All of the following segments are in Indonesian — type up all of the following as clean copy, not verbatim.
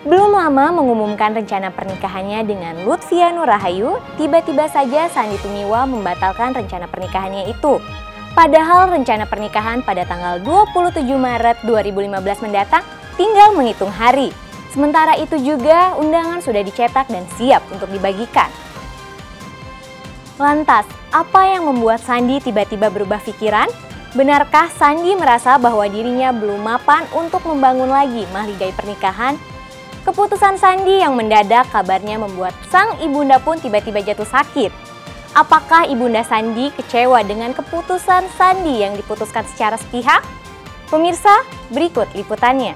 Belum lama mengumumkan rencana pernikahannya dengan Lutfia Nur Rahayu, tiba-tiba saja Sandy Tumiwa membatalkan rencana pernikahannya itu. Padahal rencana pernikahan pada tanggal 27 Maret 2015 mendatang tinggal menghitung hari. Sementara itu juga undangan sudah dicetak dan siap untuk dibagikan. Lantas, apa yang membuat Sandy tiba-tiba berubah pikiran? Benarkah Sandy merasa bahwa dirinya belum mapan untuk membangun lagi mahligai pernikahan? Keputusan Sandy yang mendadak kabarnya membuat sang ibunda pun tiba-tiba jatuh sakit. Apakah ibunda Sandy kecewa dengan keputusan Sandy yang diputuskan secara sepihak? Pemirsa, berikut liputannya.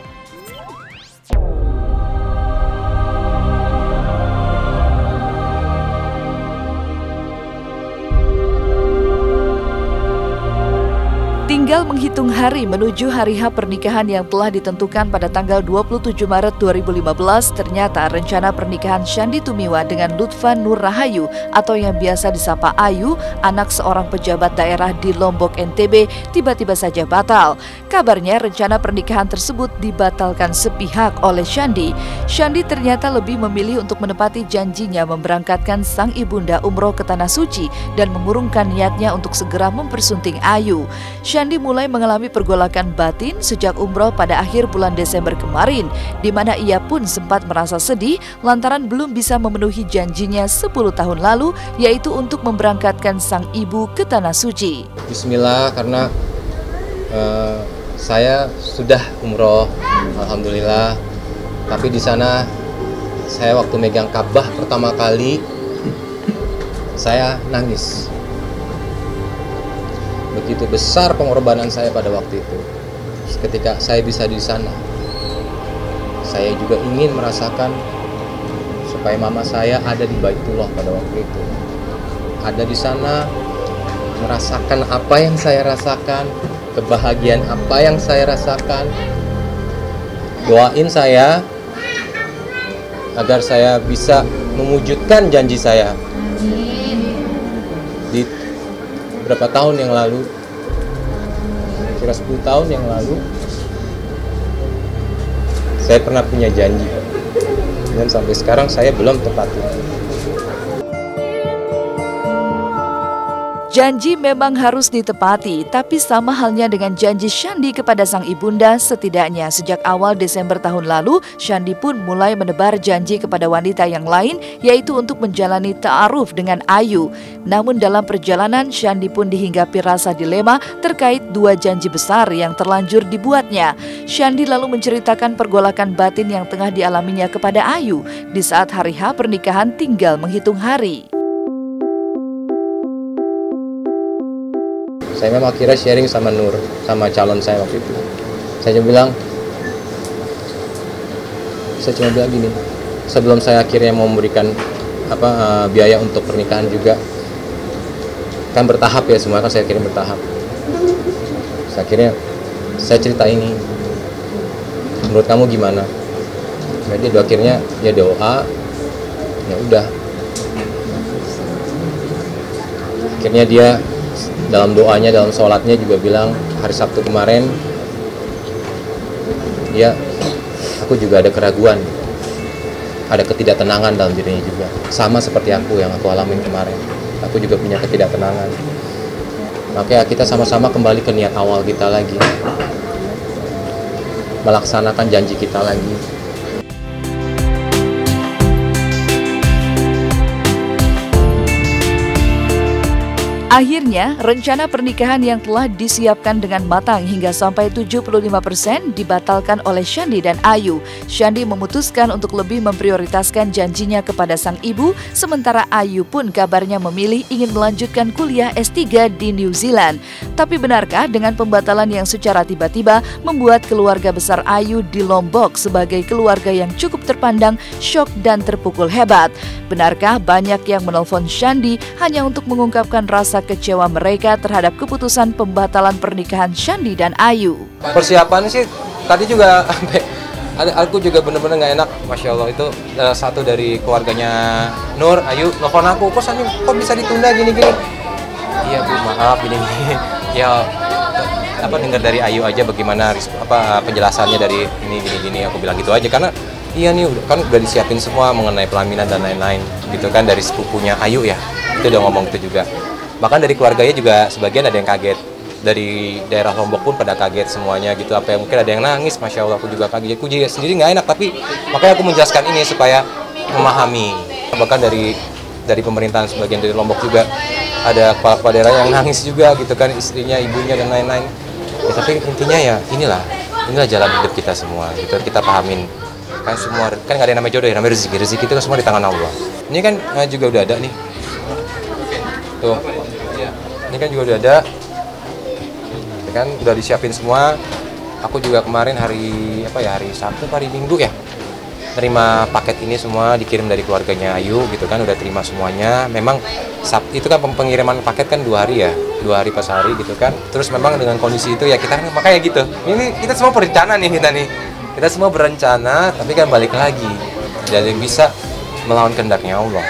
Tinggal menghitung hari menuju hari H pernikahan yang telah ditentukan pada tanggal 27 Maret 2015, ternyata rencana pernikahan Sandy Tumiwa dengan Lutfia Nur Rahayu atau yang biasa disapa Ayu, anak seorang pejabat daerah di Lombok NTB, tiba-tiba saja batal. Kabarnya rencana pernikahan tersebut dibatalkan sepihak oleh Sandy. Sandy ternyata lebih memilih untuk menepati janjinya memberangkatkan sang ibunda umroh ke Tanah Suci dan mengurungkan niatnya untuk segera mempersunting Ayu. Sandy mulai mengalami pergolakan batin sejak umroh pada akhir bulan Desember kemarin, di mana ia pun sempat merasa sedih lantaran belum bisa memenuhi janjinya 10 tahun lalu, yaitu untuk memberangkatkan sang ibu ke Tanah Suci. Bismillah, karena saya sudah umroh, alhamdulillah. Tapi di sana saya waktu megang Ka'bah pertama kali, saya nangis. Begitu besar pengorbanan saya pada waktu itu. Ketika saya bisa di sana, saya juga ingin merasakan supaya mama saya ada di Baitullah pada waktu itu. Ada di sana, merasakan apa yang saya rasakan, kebahagiaan apa yang saya rasakan. Doain saya agar saya bisa mewujudkan janji saya. Di berapa tahun yang lalu, kira 10 tahun yang lalu, saya pernah punya janji dan sampai sekarang saya belum tepati. Janji memang harus ditepati, tapi sama halnya dengan janji Sandy kepada sang ibunda, setidaknya sejak awal Desember tahun lalu, Sandy pun mulai menebar janji kepada wanita yang lain, yaitu untuk menjalani ta'aruf dengan Ayu. Namun dalam perjalanan, Sandy pun dihinggapi rasa dilema terkait dua janji besar yang terlanjur dibuatnya. Sandy lalu menceritakan pergolakan batin yang tengah dialaminya kepada Ayu di saat hari H pernikahan tinggal menghitung hari. Saya memang akhirnya sharing sama Nur, sama calon saya waktu itu. Saya cuma bilang gini, sebelum saya akhirnya mau memberikan biaya untuk pernikahan juga, kan bertahap ya, semua kan saya kirim bertahap. Akhirnya saya cerita ini, menurut kamu gimana? Jadi akhirnya ya doa, ya udah. Akhirnya dia dalam doanya, dalam sholatnya juga bilang hari Sabtu kemarin, ya aku juga ada keraguan, ada ketidaktenangan dalam dirinya juga, sama seperti aku yang aku alamin kemarin. Aku juga punya ketidaktenangan. Makanya kita sama-sama kembali ke niat awal kita lagi, melaksanakan janji kita lagi. Akhirnya, rencana pernikahan yang telah disiapkan dengan matang hingga sampai 75% dibatalkan oleh Sandy dan Ayu. Sandy memutuskan untuk lebih memprioritaskan janjinya kepada sang ibu, sementara Ayu pun kabarnya memilih ingin melanjutkan kuliah S3 di New Zealand. Tapi benarkah dengan pembatalan yang secara tiba-tiba membuat keluarga besar Ayu di Lombok sebagai keluarga yang cukup terpandang syok dan terpukul hebat? Benarkah banyak yang menelpon Sandy hanya untuk mengungkapkan rasa kecewa mereka terhadap keputusan pembatalan pernikahan Sandy dan Ayu? Persiapannya sih tadi juga aku juga bener-bener nggak enak, masya Allah. Itu satu dari keluarganya Nur, Ayu nelfon aku, kok bisa ditunda gini-gini. Iya Bu, maaf gini-gini. Ya dengar dari Ayu aja bagaimana penjelasannya dari ini gini-gini, aku bilang gitu aja, karena iya nih kan udah disiapin semua mengenai pelaminan dan lain-lain gitu kan, dari sepupunya Ayu ya, itu udah ngomong itu juga. Bahkan dari keluarganya juga sebagian ada yang kaget, dari daerah Lombok pun pada kaget semuanya gitu, apa yang mungkin ada yang nangis, Masya Allah, aku juga kaget, aku juga sendiri nggak enak, tapi makanya aku menjelaskan ini supaya memahami. Bahkan dari pemerintahan sebagian dari Lombok juga ada kepala daerah yang nangis juga gitu kan, istrinya, ibunya dan lain-lain ya, tapi intinya ya inilah jalan hidup kita semua gitu, kita pahamin kan, semua kan nggak ada yang namanya jodoh ya, namanya rezeki itu kan semua di tangan Allah. Ini kan juga udah ada nih tuh, ini kan juga udah ada kan, udah disiapin semua. Aku juga kemarin hari Sabtu hari Minggu ya, terima paket ini semua dikirim dari keluarganya Ayu gitu kan, udah terima semuanya. Memang Sabtu itu kan pengiriman paket kan 2 hari ya, 2 hari pas hari gitu kan. Terus memang dengan kondisi itu ya kita kan makanya gitu, ini kita semua berencana nih, kita semua berencana, tapi kan balik lagi jadi bisa melawan kehendaknya Allah.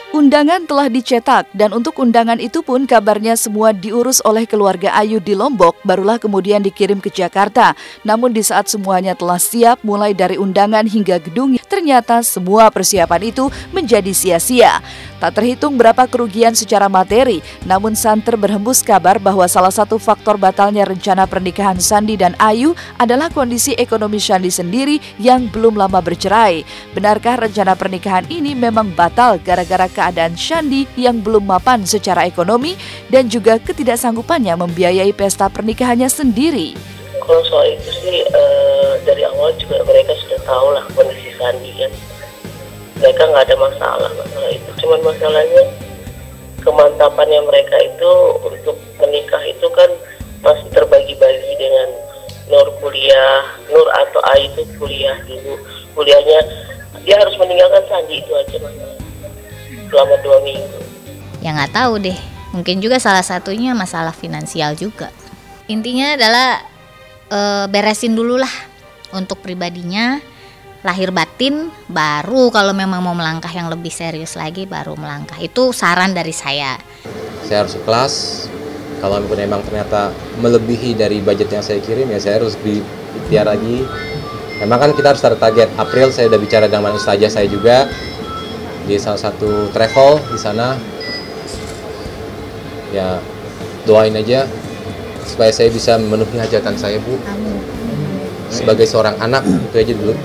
Undangan telah dicetak dan untuk undangan itu pun kabarnya semua diurus oleh keluarga Ayu di Lombok, barulah kemudian dikirim ke Jakarta. Namun di saat semuanya telah siap mulai dari undangan hingga gedung, ternyata semua persiapan itu menjadi sia-sia. Tak terhitung berapa kerugian secara materi, namun santer berhembus kabar bahwa salah satu faktor batalnya rencana pernikahan Sandi dan Ayu adalah kondisi ekonomi Sandi sendiri yang belum lama bercerai. Benarkah rencana pernikahan ini memang batal gara-gara keadaan Sandi yang belum mapan secara ekonomi dan juga ketidaksanggupannya membiayai pesta pernikahannya sendiri? Kalau soal itu sih dari awal juga mereka sudah tahu lah kondisi Sandi kan. Mereka nggak ada masalah itu. Cuman masalahnya kemantapannya mereka itu untuk menikah itu kan masih terbagi-bagi dengan Nur atau Ayu itu kuliah dulu. Kuliahnya dia harus meninggalkan Sandi, itu aja masalah. Selama 2 minggu. Ya nggak tahu deh, mungkin juga salah satunya masalah finansial juga. Intinya adalah beresin dulu lah untuk pribadinya, lahir batin, baru kalau memang mau melangkah yang lebih serius lagi baru melangkah. Itu saran dari saya. Saya harus ikhlas. Kalau memang ternyata melebihi dari budget yang saya kirim, ya saya harus ikhtiar lagi. Memang kan kita harus target. April saya udah bicara dengan ustazah saya juga di salah satu travel di sana. Ya doain aja supaya saya bisa memenuhi hajatan saya, Bu. Amin. Sebagai seorang anak, itu aja dulu.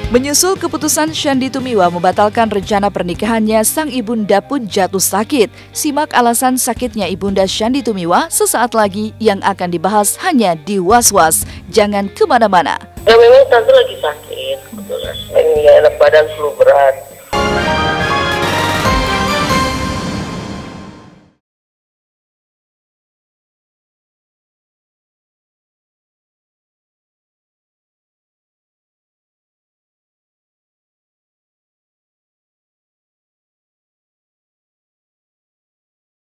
Menyusul keputusan Sandi Tumiwa membatalkan rencana pernikahannya, sang ibunda pun jatuh sakit. Simak alasan sakitnya ibunda Sandi Tumiwa sesaat lagi yang akan dibahas hanya di Was-Was. Jangan kemana-mana. Ya memang tante lagi sakit, kebetulan. Ini enak badan, flu berat.